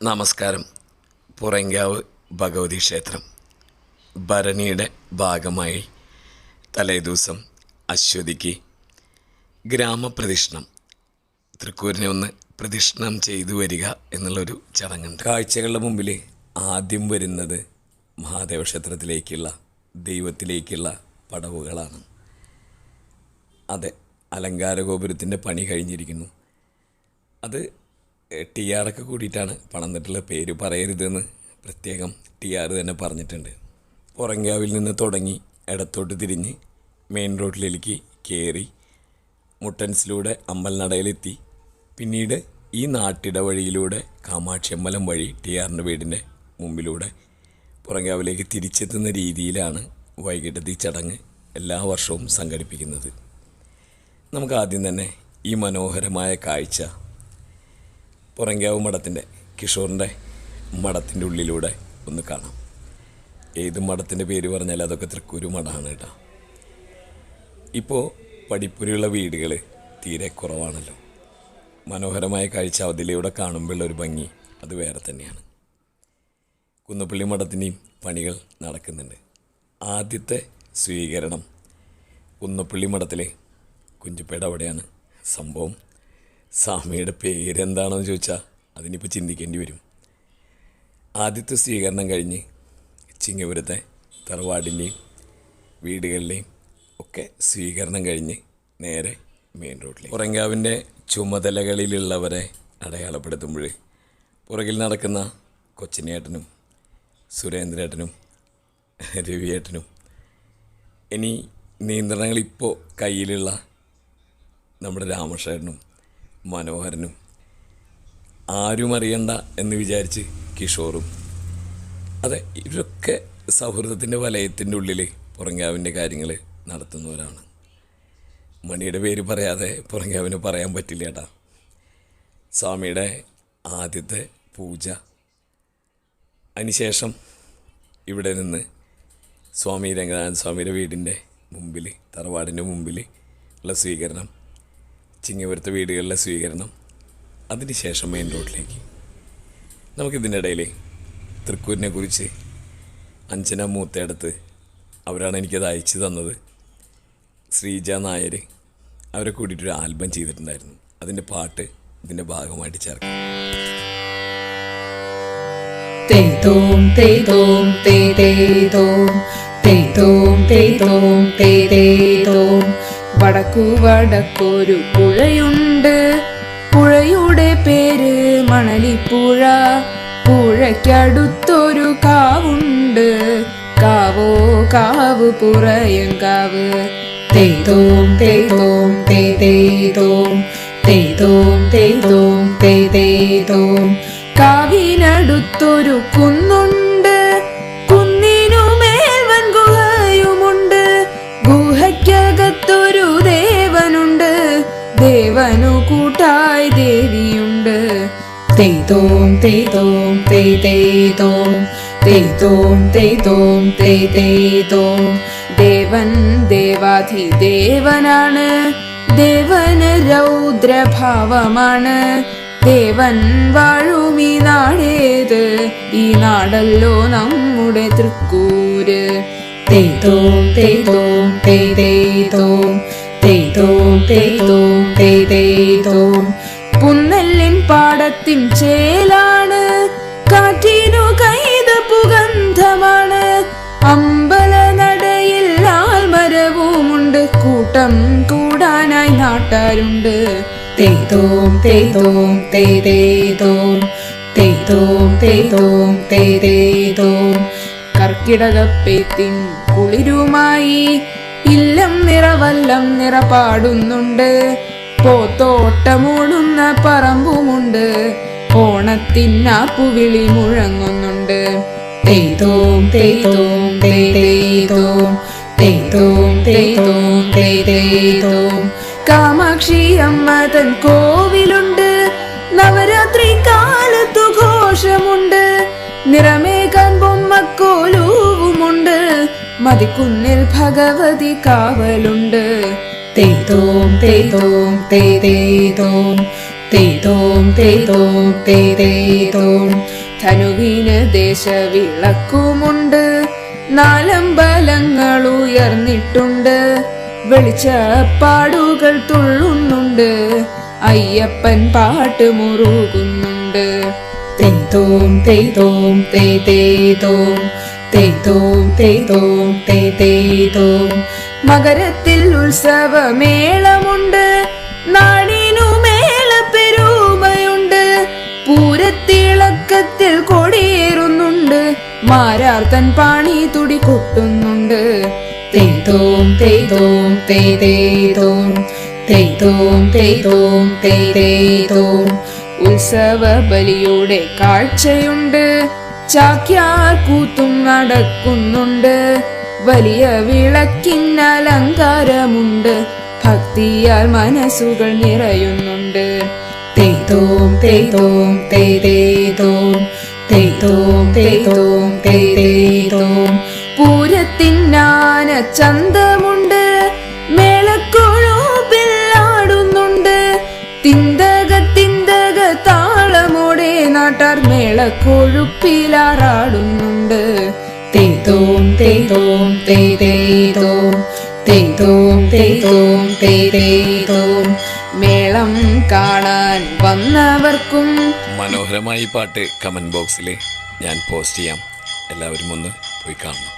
നമസ്കാരം. പുറങ്കാവ് ഭഗവതി ക്ഷേത്രം ഭരണിയുടെ ഭാഗമായി തലേദിവസം അശ്വതിക്ക് ഗ്രാമപ്രദക്ഷിണം, തൃക്കൂരിനെ ഒന്ന് പ്രദക്ഷിണം ചെയ്തു വരിക എന്നുള്ളൊരു ചടങ്ങുണ്ട്. കാഴ്ചകളുടെ മുമ്പിൽ ആദ്യം വരുന്നത് മഹാദേവ ക്ഷേത്രത്തിലേക്കുള്ള ദൈവത്തിലേക്കുള്ള പടവുകളാണ്. അതെ, അലങ്കാര ഗോപുരത്തിൻ്റെ പണി കഴിഞ്ഞിരിക്കുന്നു. അത് TR ഒക്കെ കൂടിയിട്ടാണ് പണിതിട്ടുള്ള. പേര് പറയരുതെന്ന് പ്രത്യേകം TR തന്നെ പറഞ്ഞിട്ടുണ്ട്. പുറങ്കാവിൽ നിന്ന് തുടങ്ങി ഇടത്തോട്ട് തിരിഞ്ഞ് മെയിൻ റോഡിലേക്ക് കയറി മുട്ടൻസിലൂടെ അമ്പലനടയിലെത്തി, പിന്നീട് ഈ നാട്ടിട വഴിയിലൂടെ കാമാക്ഷിയമ്പലം വഴി TRൻ്റെ വീടിൻ്റെ മുമ്പിലൂടെ പുറങ്കാവിലേക്ക് തിരിച്ചെത്തുന്ന രീതിയിലാണ് വൈകിട്ടത്തെ ഈ ചടങ്ങ് എല്ലാ വർഷവും സംഘടിപ്പിക്കുന്നത്. നമുക്ക് ആദ്യം തന്നെ ഈ മനോഹരമായ കാഴ്ച പുറങ്കാവ് മഠത്തിൻ്റെ, കിഷോറിൻ്റെ മഠത്തിൻ്റെ ഉള്ളിലൂടെ ഒന്ന് കാണാം. ഏത് മഠത്തിൻ്റെ പേര് പറഞ്ഞാൽ അതൊക്കെ തൃക്കൂര് മഠമാണ് കേട്ടോ. ഇപ്പോൾ പടിപ്പുരയുള്ള വീടുകൾ തീരെ കുറവാണല്ലോ. മനോഹരമായ കാഴ്ച അതിലൂടെ കാണുമ്പോഴുള്ള ഒരു ഭംഗി അത് വേറെ തന്നെയാണ്. കുന്നപ്പള്ളി മഠത്തിൻ്റെയും പണികൾ നടക്കുന്നുണ്ട്. ആദ്യത്തെ സ്വീകരണം കുന്നപ്പള്ളി മഠത്തിലെ കുഞ്ചിപ്പയുടെ അവിടെയാണ് സംഭവം. സ്വാമിയുടെ പേരെന്താണെന്ന് ചോദിച്ചാൽ അതിനിപ്പോൾ ചിന്തിക്കേണ്ടി വരും. ആദ്യത്തെ സ്വീകരണം കഴിഞ്ഞ് ചിങ്ങപുരത്തെ തറവാടിൻ്റെയും വീടുകളിലെയും ഒക്കെ സ്വീകരണം കഴിഞ്ഞ് നേരെ മെയിൻ റോഡിലേക്ക് പുറങ്കാവിൻ്റെ ചുമതലകളിലുള്ളവരെ അടയാളപ്പെടുത്തുമ്പോൾ പുറകിൽ നടക്കുന്ന കൊച്ചിനേട്ടനും സുരേന്ദ്രേട്ടനും രവിയേട്ടനും, ഇനി നിയന്ത്രണങ്ങളിപ്പോൾ കയ്യിലുള്ള നമ്മുടെ രാമകൃഷ്ണനും മനോഹരനും, ആരും അറിയണ്ട എന്ന് വിചാരിച്ച് കിഷോറും, അതെ, ഇവരൊക്കെ സൗഹൃദത്തിൻ്റെ വലയത്തിൻ്റെ ഉള്ളിൽ പുറങ്കാവിൻ്റെ കാര്യങ്ങൾ നടത്തുന്നവരാണ്. മണിയുടെ പേര് പറയാതെ പുറങ്കാവിന് പറയാൻ പറ്റില്ല കേട്ടാ. സ്വാമിയുടെ ആദ്യത്തെ പൂജ, അതിനുശേഷം ഇവിടെ നിന്ന് സ്വാമി രംഗനാഥൻ സ്വാമിയുടെ വീടിൻ്റെ മുമ്പിൽ, തറവാടിൻ്റെ മുമ്പിൽ ഉള്ള സ്വീകരണം, ചിങ്ങപുരത്തെ വീടുകളിലെ സ്വീകരണം, അതിനുശേഷം മെയിൻ റോഡിലേക്ക്. നമുക്കിതിൻ്റെ ഇടയിൽ തൃക്കൂരിനെ കുറിച്ച് അഞ്ജന മൂത്തേടത്ത്, അവരാണ് എനിക്കത് അയച്ചു തന്നത്, ശ്രീജ നായർ, അവരെ കൂടിയിട്ടൊരു ആൽബം ചെയ്തിട്ടുണ്ടായിരുന്നു. അതിൻ്റെ പാട്ട് ഇതിൻ്റെ ഭാഗമായിട്ട് ചേർക്കാം. തേതോം തേതോം തേ തേതോം തേതോം തേതോം തേ തേതോം. വടക്കൊരു പുഴയുണ്ട്, പുഴയുടെ പേര് മണലിപ്പുഴ. പുഴയ്ക്കടുത്തൊരു കാവുണ്ട്, കാവോ കാവ് പുറയങ്കാവ്. തേതോം തേതോം തേ തേതോം തേതോം തേതോം തേ തേതോം. കാവിനടുത്തൊരു കുന്നുണ്ട്, കുന്നിനുമേൽ വൻഗുഹയുമുണ്ട്. ഗുഹയ്ക്കകത്തൊരു ദേവനുണ്ട്, ദേവനു കൂട്ടായി ദേവിയുണ്ട്. തേതോം തേതോം തേ തേതോം തേതോം തേതോം തേ തേതോം. ദേവൻ ദേവാധിദേവനാണ്, ദേവന് രൗദ്രഭാവമാണ്. ദേവൻ വാഴുമീ നാടേത്, ഈ നാടല്ലോ നമ്മുടെ തൃക്കൂര്. തേതോം തേതോം തേ തേതോം തേതോം തേതോം തേ തേതോം. പുന്നല്ലിൻ പാടത്തിൻ ചേലാണ്, കാറ്റിനു കൈതപ്പു ഗന്ധമാണ്. അമ്പലനടയിൽ ആൽമരവുമുണ്ട്, കൂട്ടം കൂടാനായി നാട്ടാരുണ്ട്. തേതോം തേതോം തേ തേതോം തേതോം തേതോം തേ തേതോം. കർക്കിടകപ്പേത്തിൻ കുളിരുമായി ഇല്ലം നിറവല്ലം നിറപാടുന്നുണ്ട്. പോത്തോട്ടമോടുന്ന പറമ്പുമുണ്ട്, ഓണത്തിനാപ്പുവിളി മുഴങ്ങുന്നുണ്ട്. തേതോം തേതോം തേ തേതോം തേതോം തേതോം തേ തേതോം. കാമാക്ഷി അമ്മ തൻ കോവിലുണ്ട്, നവരാത്രി കാലത്തു ഘോഷമുണ്ട്. നിറമേകാൻ ബൊമ്മക്കോലൂവുമുണ്ട്, മതിക്കുന്നിൽ ഭഗവതി കാവലുണ്ട്. തേതോം തേതോം തേ തേതോം തേതോം തേതോം തേ തേതോം. ധനുവിന് ദേശവിളക്കുമുണ്ട്, നാലമ്പലങ്ങൾ ഉയർന്നിട്ടുണ്ട്, വെളിച്ചപ്പാടുകൾ തുള്ളുന്നുണ്ട്, അയ്യപ്പൻ പാട്ട് മുറുകുന്നുണ്ട്. തേതോം തേതോം തേ തേതോം, തേതോം തേതോം തേ തേതോം. മകരത്തിൽ ഉത്സവമേളമുണ്ട്, നാടിനു മേളപ്പെരുമയുണ്ട്, പൂരത്തിളക്കത്തിൽ കൊടിയേറുന്നുണ്ട്, മാരാർത്തൻ പാണി തുടി കൊട്ടുന്നുണ്ട്. തേതോം തേതോം തേ തേതോം, തേതോം തേതോം തേ തേതോം. ഉത്സവ ബലിയുടെ കാഴ്ചയുണ്ട്, ചാക്യാർ കൂത്തും നടക്കുന്നുണ്ട്, വലിയ വിളക്കിനലങ്കാരമുണ്ട്, ഭക്തിയാൽ മനസ്സുകൾ നിറയുന്നുണ്ട്. തേതോം തേതോം തേ തേതോം, തേതോം തേതോം തേ തേതോം. പൂരത്തിനാന ചന്തമുണ്ട്, മേളക്കൊഴുപ്പിലാടുന്നുണ്ട്, തിന്തക തിന്തക താളമോടെ നാട്ടാർ മേളക്കൊഴുപ്പിലാറാടുന്നുണ്ട്. തേതോം തേതോം തേ തേതോം, തേതോം തേതോം തേ തേതോം. മേളം കാണാൻ വന്നവർക്കും മനോഹരമായ ഈ പാട്ട് കമൻറ്റ് ബോക്സിൽ ഞാൻ പോസ്റ്റ് ചെയ്യാം, എല്ലാവരും ഒന്ന് പോയി കാണണം.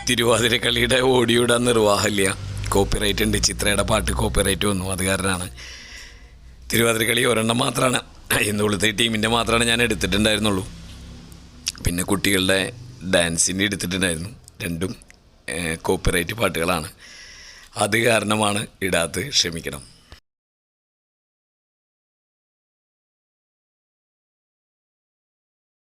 തിരുവാതിരക്കളിയുടെ ഓഡിയോയുടെ നിർവാഹമില്ല, കോപ്പിറൈറ്റ് ഉണ്ട്. ചിത്രയുടെ പാട്ട് കോപ്പിറൈറ്റ് വന്നു, അത് കാരണമാണ്. തിരുവാതിരക്കളി ഒരെണ്ണം മാത്രമാണ്, ഇന്നുള്ളത്തെ ടീമിൻ്റെ മാത്രമാണ് ഞാൻ എടുത്തിട്ടുണ്ടായിരുന്നുള്ളൂ. പിന്നെ കുട്ടികളുടെ ഡാൻസിൻ്റെ എടുത്തിട്ടുണ്ടായിരുന്നു, രണ്ടും കോപ്പിറൈറ്റ് പാട്ടുകളാണ്, അത് കാരണമാണ് ഇടാത്തത്, ക്ഷമിക്കണം.